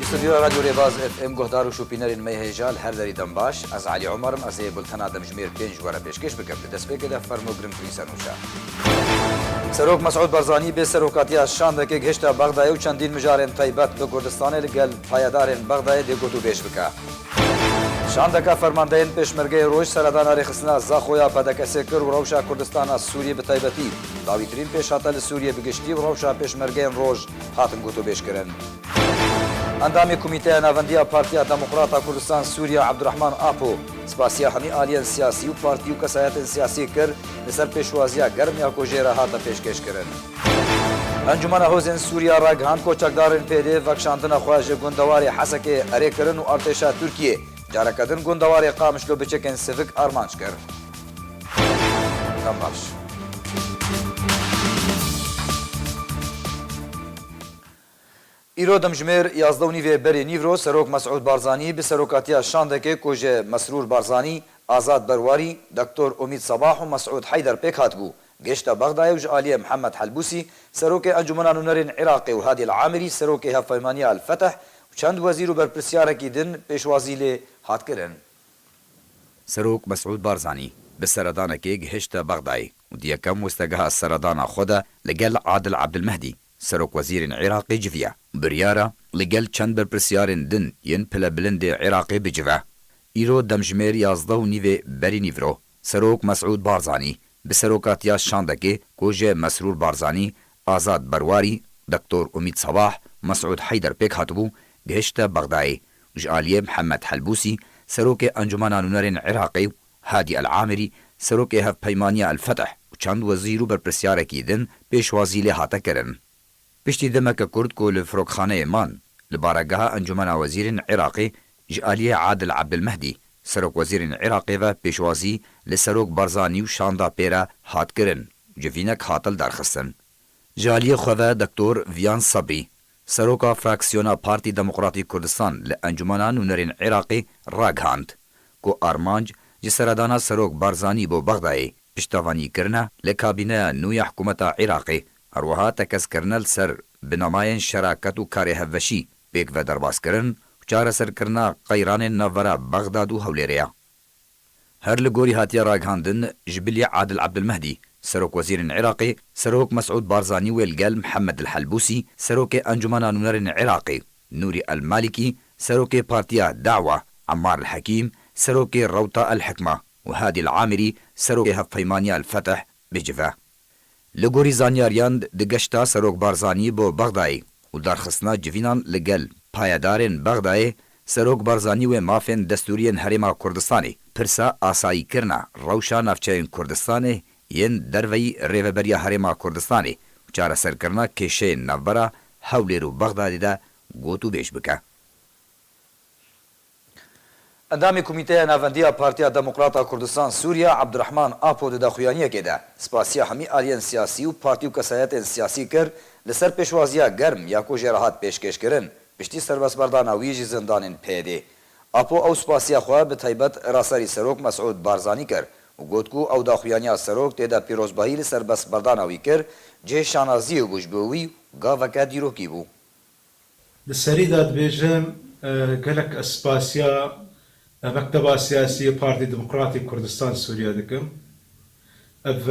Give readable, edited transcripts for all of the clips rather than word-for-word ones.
استوديو راديو ريباز اف ام گهدار و شوپینرین می هجال هر دری دنباش از علی عمرم از بلتنا دمجمیر پنج ورا پیشکش بکم دست بکده فرمو گرم تویسانوشا سروک مسعود برزانی به سروکاتی از شانده که گشت بغداد و چندین مجارن طیبت به کردستان لگل پایدارن بغداد دیگوتو بیش بکا شانده که فرماندهین پیشمرگه روش سردان رخصنا زاخویا پدکسه کر و روشا کردستان از سوریه به طیبتی داویترین پیش هاتل سوریه بگشتی و روشا پیشمرگه روش هاتن گوتو بیش کرن اندامی کمیته ناوندی پارتیا دموکراتا کردستان سوریا عبدالرحمن آپو سپاسیا همی آلیان سیاسی و پارتی و کسایت سیاسی کر لسر پیشوازیا گرم یا کوژێرە هاتە پێشکەشکردن. ئەنجومەنە هۆزên سووریا ڕاگەهاند کۆچەکدارên پێدێ ڤەکشاندنە خواژە گوندەواری حەسەکێ ئەرێکردن و ئەرتێشا تورکیە جارەکەدن گوندەواری قامشلۆ بچێکên سڤک ئارمانج کرد. باش. ایرو دمجمیر 11 بری نیورو سروک مسعود بارزانی به سروکاتیا شاندکه کوژه مسرور بارزانی آزاد برواری دکتر امید صباح و مسعود حیدر پیک هاتبو گشت بغداد و جعالی محمد حلبوسی سروک انجمن نونرین عراقی و هادی العامری سروک هفایمانی الفتح و چند وزیر و برپرسیار کیدن پیشوازی هات کرن سروک مسعود بارزانی به سردان که گشت بغداد و دیکم وستگاه سردان خود لگل عادل عبدالمهدی سروک وزیر عراقی جویا بریارا لگل چند برپرسیارن دن ین پل بلند عراقی بجوا ایرو دمجمیر 11 بری نیورو سروک مسعود بارزانی به سروکاتیا شاندکه کوژه مسرور بارزانی آزاد برواری دکتر امید صباح مسعود حیدر پیک هاتبو گهشت بغداد جعالی محمد حلبوسی سروک انجمن نونرین عراقی هادی العامری سروک هف پیمانی الفتح و چند وزیر و برپرسیار کیدن پیشوازی هاتا کرن پشتی دمک کرد کو لفروکخانه مان لبارگاه انجمن وزیر عراقی جعالی عادل عبدالمهدی سروک وزیر عراقی و پیشوازی لسروک بارزانی و شاندا پیرا هات کرن جوینک هاتل درخستن جعالی خواه دکتر ویان صبری سروکا فراکسیونا پارتی دموکراتی کردستان لانجمن نونرین عراقی راگهاند کو آرمانج جسردانا سروک بارزانی بو بغداد پشتوانی کرنا لکابینه نوی حکومت عراقی اروها تکس کرنل سر بناماین شراکت و کار هفشی بیگ و درباس کرن و چار سر کرنا قیران نورا بغداد و هوليريا هر لگوری هاتیا راگهاندن جبلی عادل عبدالمهدی سروک وزیر عراقی سروک مسعود بارزانی والگل محمد الحلبوسی سروک انجمن نونرین عراقی نوری المالکی سروک پارتیا دعوة عمار الحكيم سروك روطة الحكمة وهادي العامري سروك هفيمانيا الفتح بجفا لگوری زانیاریان دگشتا سروک بارزانی بو بغداد و درخصنا جوینان لگل پایدارن بغداد سروک بارزانی و مافن دستورین هرما کردستانی پرسا آسایی کرنا روشا نفچین کردستانی ین دروی ریوبریا هرما کردستانی و چاره سر کرنا کشه نورا حولی رو بغدادی دا گوتو بیش بکا اندامی کمیته ناوندی پارتیا دموکراتا کردستان سوریا عبدالرحمن آپو د داخویانیه که ده سپاسیا همی آلیان سیاسی و پارتی و کسایت سیاسی کر لسر پیشوازیا گرم یا کو جراحات پیشکش کرن پشتی سربس برداناوی جی زندانین پیده آپو او سپاسیا خواه به طیبت راسری سروک مسعود بارزانی کر و گوتکو او داخویانیا سروک تیدا پیروزباهی لسر بس برداناوی کر جه شانازی و گوشبوی گاوکا دیروکی بو لسری داد بیجم گلک اسپاسیا مكتبة سياسية بارتي ديمقراطي كردستان سوريا دكم اف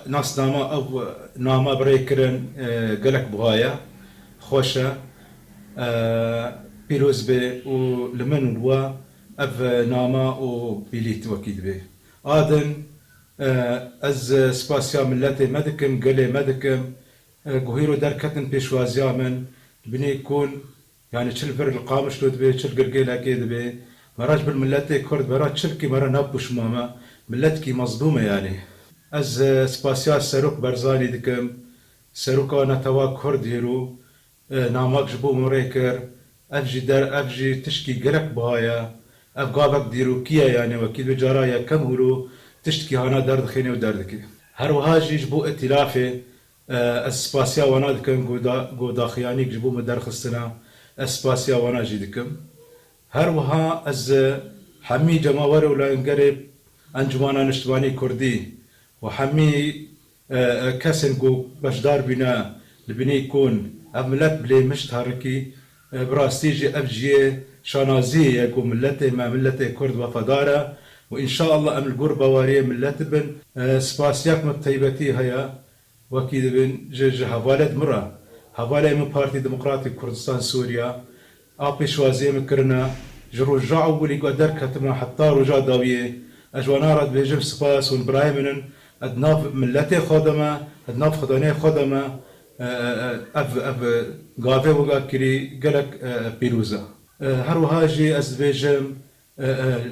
ناس ناما او ناما بريكرن قلق بغايا خوشة بيروز بي و لمن وا اف ناما و بيليت وكيد بي آدن از سباسيا ملتي مدكم قلي مدكم قهيرو دركتن بيشوازيا من بني يكون يعني تشلفر القامش لود بي تشل قرقيل اكيد بي مراج بالملتي كرد برا تشلكي مرا نابوش ماما ملتكي مصدومة يعني از سباسيا سروك برزاني دكم سروكا نتوا كرد هيرو نامك جبو مريكر افجي تشكي قلق بهايا افقابك ديرو كيا يعني وكيد بجارايا كم هلو تشتكي هانا درد خيني ودردكي هرو هاجي جبو ائتلافي اسباسيا وانا دكم قودا خياني جبو مدرخستنا اسباسيا وانا جي دكم هر وها از حمي جماور ولا انقرب انجمانا نشتواني كردي وحمي كسن جو بشدار بنا لبني يكون ملت بلي مشتهركي براستيجي افجي شانازي يكو ملتي ما ملتي كرد وفدارة وإن شاء الله أم القربة وارية ملت بن سباسياك متيبتي هيا وكيد بن جج هفالد مرة هفالي من بارتي ديمقراطي كردستان سوريا أبي شوازي مكرنا جرجع ولي قدر كتما حتى رجع داوية أجوانا رد بيجب سباس ونبراهيمن أدناف ملتي خدمة أدناف خداني خدمة أف قافي وقاكري قلق بيروزا هروها جي أزبيجم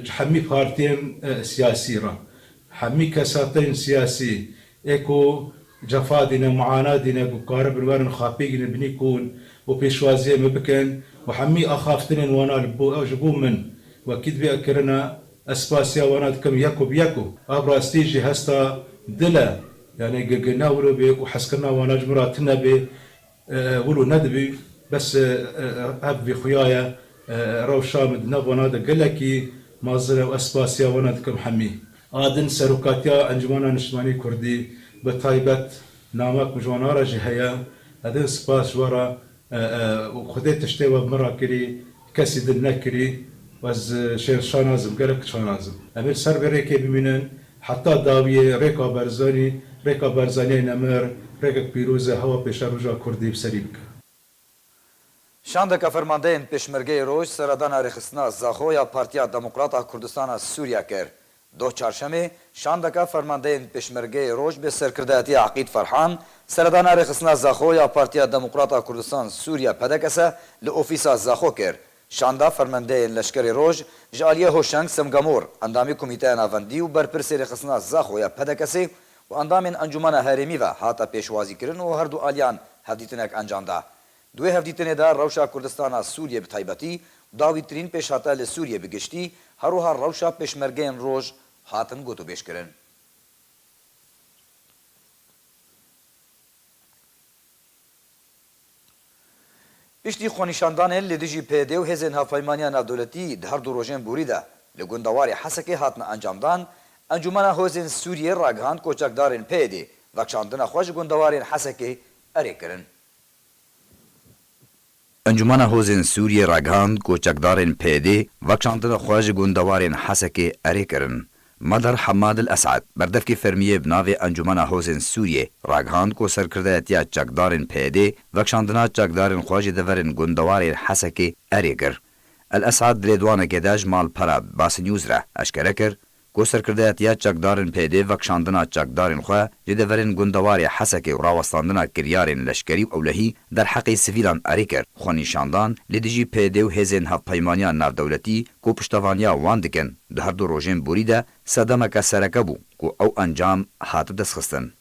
حمي بارتين سياسي را حمي كساتين سياسي ايكو جفادنا معاناتنا بقارب الوان خابيقنا بنيكون وبيشوازي مبكن وحمي اخافتن وانا لبو من واكيد بأكرنا اسباسيا وانا كم ياكو بياكو ابراستيجي هستا دلا يعني قلنا ولو بيك وحسكنا وانا جمراتنا بي ولو ندبي بس اب بخيايا روشامد نبونا دقلكي مازل واسباسيا وناد كم حمي آدن سروكاتيا انجمانا نشماني كردي بطايبت نامك مجوانا راجي هيا هذا سباس ورا وخديت تشتوى بمرا كري كسي دلنا كري واز شير شانازم قالك شانازم امير سر بريكي بمينن حتى داوية ريكا بارزاني نمر ريكا بيروزة هوا بيشار رجا كردي بسريبك شاندکا فرماندهین پشمرگه روش سردان رخصنا زاخویا پارتیا دموکراتا کردستان سوریا کر. دو چهارشنبه شاندکا فرماندهین پشمرگه روش به سرکردهاتی عقید فرحان سردان رخصنا زاخویا پارتیا دموکراتا کردستان سوریا پدکسه لأوفیسا زاخو کر. شاندا فرماندهین لشکر روش جالیه هوشنگ سمگامور اندامی کمیته ناوندی و برپرس رخصنا زاخویا پدکسه و اندامین انجمن هرمی و هاتا پیشوازی کرن و هر دو آلیان هفدیتنک انجامده. دوی هفدیتنه دا روشا کردستان سوریه به تایبتی داوی ترین پیش هاتا لسوریه بگشتی هروها روشا پیشمرگین روش هاتن گوتو بیش کرن. پشتی خونیشاندان لدیجی پیده و هزین هفایمانیا نافدولتی ده هر دو روژن بوریده لگوندواری حسکه هاتن انجامدان انجمن هوزین سوریه راگهاند کوچکدارین پیده وکشاندن خوش گوندوارین حسکه اره کرن. انجمن هوزین سوریه راگهاند کوچکدارین پیده وکشاندن خوش گوندوارین حسکه اره کرن. مدر حماد الاسعد بردفکی فرمیه بناوی انجمن هوزین سوریه راگهاند کو سرکرده اتیا چکدارین پیده وکشاندنا چکدارین خوش دورین گوندوارین حسکه اره کر. الاسعد ردوان گداج مال پرا باس نیوز را اشکره کر کو سرکرده اتیا چکدارین پیده وکشاندنا چکدارین خواه جدورین گوندواری حسکه و راوستاندنا کریارین لشکری و اولهی در حق سیویلان اره کر. خونیشاندان لدیجی پیده و هزین هف پیمانیا ناو دولتی کو پشتوانیا وان دکن ده هر دو روژین بوریده صدمک سرکه بو کو او انجام هات دستخستن.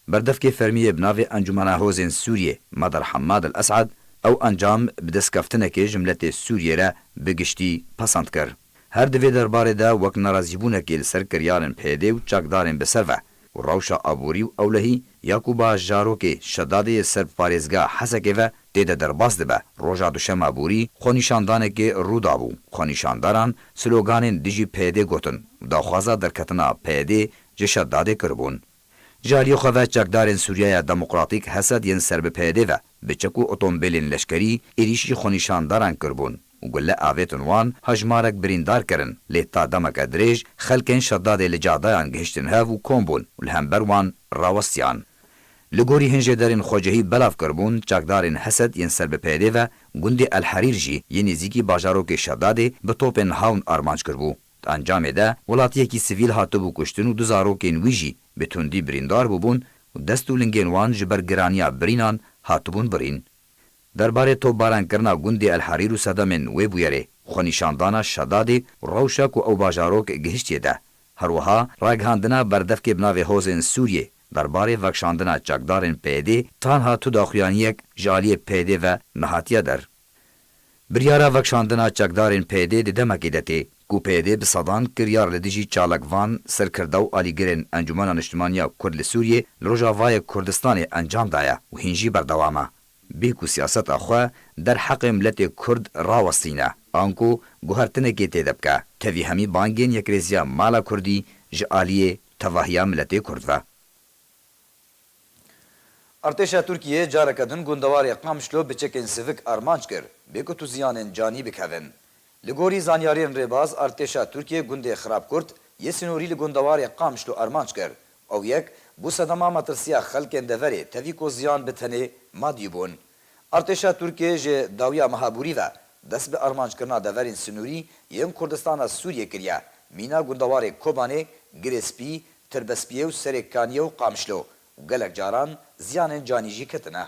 بردفک فرمیه بناوی انجمن هوزین سوریه مدر حماد الاسعد او انجام بدسکفتنه جملت سوریه را بگشتی پسند کر. هر دوی درباره دا وک نرازیبونه که لسر کریارن پیده و چاکدارن بسر و روشا آبوری و اولهی یاکوبا جارو که شداده سر پارێزگا حسکه و دیده درباز ده به روژا دوشم آبوری خونیشاندانه که رو دابو. خونیشانداران سلوگانین دیجی پیده گوتن و داخوازا درکتنا پیده جه شداده کربون. جالی خواه چاکدارن سوریه دموکراتیک حسد ین سر به پیده و بچکو اتومبیلین لشکری ایریشی خونیشانداران کربون. و گله آویتون وان هجمارک بریندار کرن لیتا دمک دریج خلکن شداد لجادایان گهشتن هاو و کومبون و لهمبر وان راوستیان. لگوری هنجه دارین خوجهی بلاف کربون چاکدارین حسد ین سر بپیده و گندی الحریر جی ین زیکی باجارو که شداده به توپن هاون آرمانج کربو. انجام ده ولاتیه کی سیویل هاتو بو کشتن و دوزارو که نویجی به تندی بریندار ببون و دستو لنگین وان جبر گرانیا برینان هاتو بون برین. درباره تو باران کرنا گندی الحریر و صدامن وی بویره خونیشاندانا شدادی روشک و او باجاروک گهشتیه ده. هروها راگهاندنا بردفک بناوی هوزین سوریه درباره وکشاندنا چاکدارن پیده تانها تو داخویانیک جالی پیده و نهاتیه در. بریارا وکشاندنا چاکدارن پیده ده دمکیدتی کو پیده بصدان کریار لدیجی چالکوان سرکرده و آلیگرین انجمن اجتماعی کرد سوریه لروجاوای کردستان انجام دایا و هنجی بردوامه. بیکو سیاست آخوا در حق ملت کرد راوستینه. آنکو گوهرتنه که تیدب که وی همی بانگین یک ریزیا مالا کردی ji aliyê tevahiya miletê Kurd ve. Artêşa Tirkiyê careke din gundewarê Qamişlo bi çekên sivik armanc kir bê ku tu ziyanên canî bikevin. Li gorî zanyariyên rêbaz, Artêşa Tirkiyê gundê Xirabkurt yê sinûrî li gundewarê Qamişlo armanc kir. Ew yek bû sedema matirsiya xelkên deverê tevî ku ziyan bi tenê madî bûn. Artêşa Tirkiyê ji dawiya mehabûrî ve dest bi armanckirina deverên sinûrî yên Kurdistana Sûriyê kiriye. Mîna gundewarê Kobanê, Girêspî, Tirbespiyê û Serêkaniyê û Qamişlo. Gelek caran ziyanên canî jî ketine.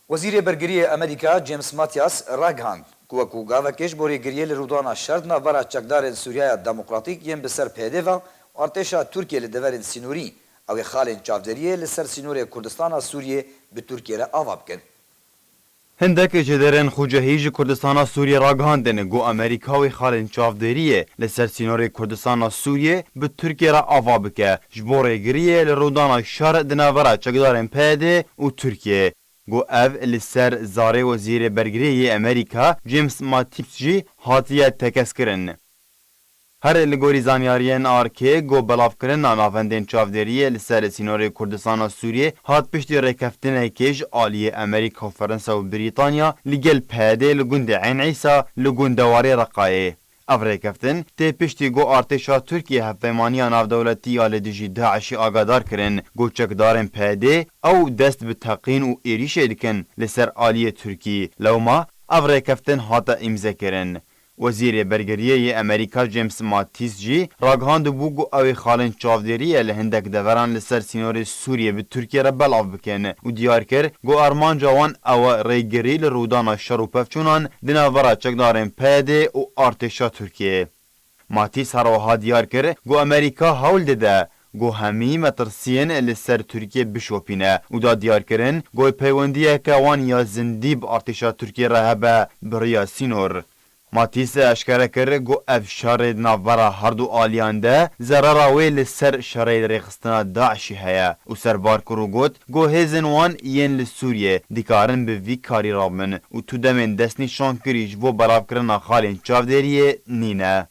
Wezîrê Bergiriyê Amerîka James Mattis ragihand ku wekû gavekê ji bo rêgiriyê li rûdana şer navbera çekdarên Sûriyaya Demokratîk yên bi ser pêdê ve artêşa Tirkiyê li deverên sînûrî ew ê xalên çavderiyê li ser sînorê Kurdistana Sûriyê bi Tirkiye re ava bikin. هندک جدرن خوجهی ji Kurdistana Sûriye ragihandin got Amerîka wê xalên çavderiyê li ser sînorê Kurdistana Sûriye bi Tirkiye re ava bike ji bo rêgiriyê li rûdana şer di navbera çekdarên PYD û Tirkiye. Got ev li ser zarê Wezîrê Bergiriyê Amerîka James Mattis jî hatiye tekeskirin. Her li gorî zanyariyên arkê got belavkirina navendên çavderiyê li ser sînorê Kurdistana Sûriye hat piştî rêkeftinekê ji aliyê Amerîka û Fransa û Brîtanya li gel PYD li gundê Eyn Îsa li gundewarê Reqayê. Ev rêkeftin tê piştî got artêşa Tirkiye hevpeymaniya navdewletî ya li dijî Daişî agadar kirin. Got çekdarên PYD ew dest bi teqîn û êrişê dikin li ser aliyê Tirkiyê. Lewma ev rêkeftin hate îmzekirin. Wezîrê Bergiriyê Amerîka James Mattis jî ragihand bû got ew ê xalên çavderiyê li hindek deveran li ser sînorê Sûriye bi Tirkiye re belav bikin û diyar kir got armanca wan ew e rêgirî li rûdana şer û pevçûnan di navbera çekdarên PYD û artêşa Tirkiye. Mattis herwiha diyar kir got Amerîka hewl dide got hemî metirsiyên li ser Tirkiye bişopîne û da diyarkirin got peywendiyeke wan ya zindî bi artêşa Tirkiye re hebe biriya sînor. Matîs eşkere kir got ev şerê navbera herdu aliyan de zerera wê li ser şerê rêxistina Daişî heye û serbarkir û got hêzên wan yên li Sûriye dikarin bi vî karî rabin û tu demên destnîşan kirî ji bo belavkirina xalên çavderiyê nîne.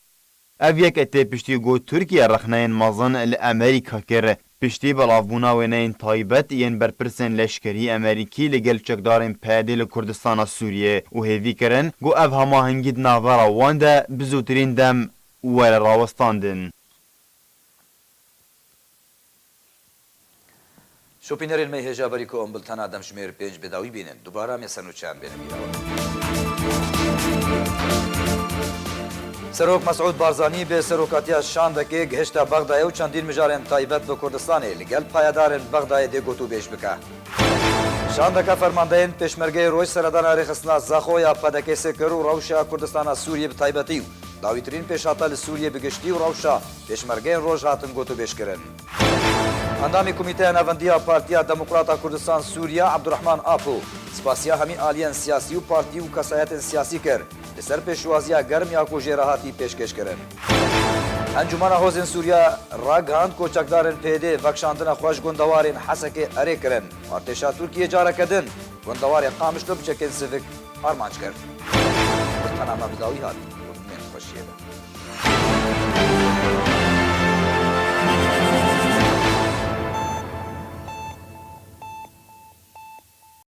Ev yek tê piştî got Tirkiye rexneyên mezin li Amerîka kir piştî belavbûna wêneyên taybet yên berpirsên leşkerî Amerîkî li gel çekdarên PYD li Kurdistana Sûriye û hêvî kirin got ev hemahengî di navbera wan de bi zûtirîn dem were rawestandin. Şopînerên me hêja berî ku em biltena demjimêr 5 bêdawî bînin. Dubara me senûçeyan bêne bîrawan. Serok Mesûd Barzanî bê serokatiya Şandekê gihişta Bexdayê û çendîn mijarên taybet bi Kurdistanê li gel payedarên Bexdayê dê got û bêj bike. Şandeka fermandeyên pêşmergeyê roj seredana rêxistina Zaxo ya Pedekesê kir û rewşa Kurdistana Sûriye bi taybetî û dawîtirîn pêşhata li Sûriye bi giştî û rewşa pêşmergeyên roj hatin got û bêjkirin. Endamê Komîteya Navendiya Partiya Demokrata Kurdistan Sûriye Abdurrahman Apo spasiya hemî aliyên siyasî û partî û kesayetên siyasî kir li ser pêşwaziya germ ya ku jêrahatî pêşkêşkirin. Encûmena Hozên Sûriya ragihand ku çekdarên PYD vekşandina xwe ji gundewarên Hesekê erê kirin. Artêşa Tirkiyê careke din gundewarê Qamişlo bi çekên sivik armanc kir. Qenama bidawî hat.